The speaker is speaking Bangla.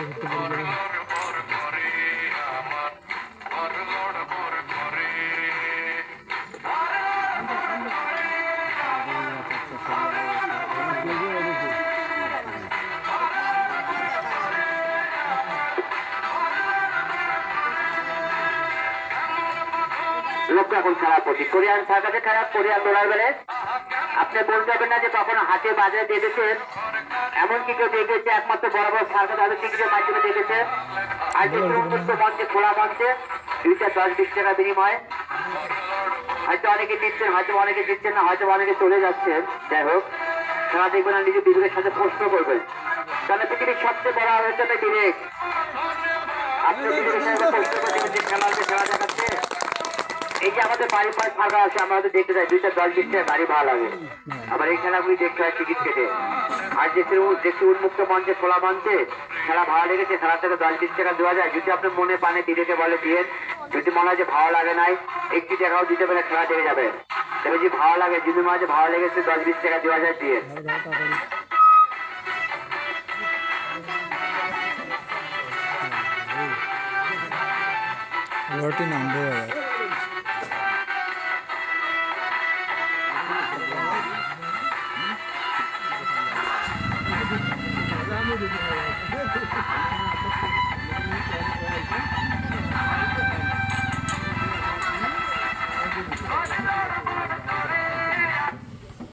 লোকটা এখন খারাপ হচ্ছে কোরিয়ান সার্কাসে খারাপ কোরিয়ান দৌড়ার বেড়ে আপনি বলতে পারবেন না যে তখন হাটে বাজারে দেখেছেন এমনকি কেউ দেখেছে একমাত্র বড় বড় সার্কাস আরো টিকিটের মাধ্যমে দেখেছে আর যে উন্মুক্ত মঞ্চে খোলা মঞ্চে 2-10-20 টাকা বিনিময় হয়তো অনেকে দিচ্ছেন হয়তো অনেকে দিচ্ছেন না হয়তো অনেকে চলে যাচ্ছেন যাই হোক খেলা দেখবেন না নিজের বিবেকের সাথে প্রশ্ন করবেন কারণ পৃথিবীর সবচেয়ে বড় হচ্ছে বিবেক আপনি বিবেকের সাথে প্রশ্ন করবেন যে খেলা দেখাচ্ছে এই যে আমাদের বাড়ির পাশ ফাঁকা আছে আমরা হয়তো দেখতে যাই 2-10-20 টাকা গাড়ি ভাড়া লাগে আবার এই খেলাগুলি দেখতে হয় টিকিট কেটে আর দেখছি উন্মুক্ত মঞ্চে খোলা মঞ্চে খেলা ভাড়া লেগেছে খেলা থেকে 10-20 টাকা দেওয়া যায় যদি আপনার মনে পানে দিদিকে বলে দিয়ে যদি মনে হয় যে ভাড়া লাগে নাই 1 টাকাও দিতে পারে খেলা দেখে যাবে তবে যদি ভাড়া লাগে যদি মনে হয় যে ভাড়া লেগেছে 10-20 টাকা দেওয়া যায় দিয়ে লটি নামবে Vamos,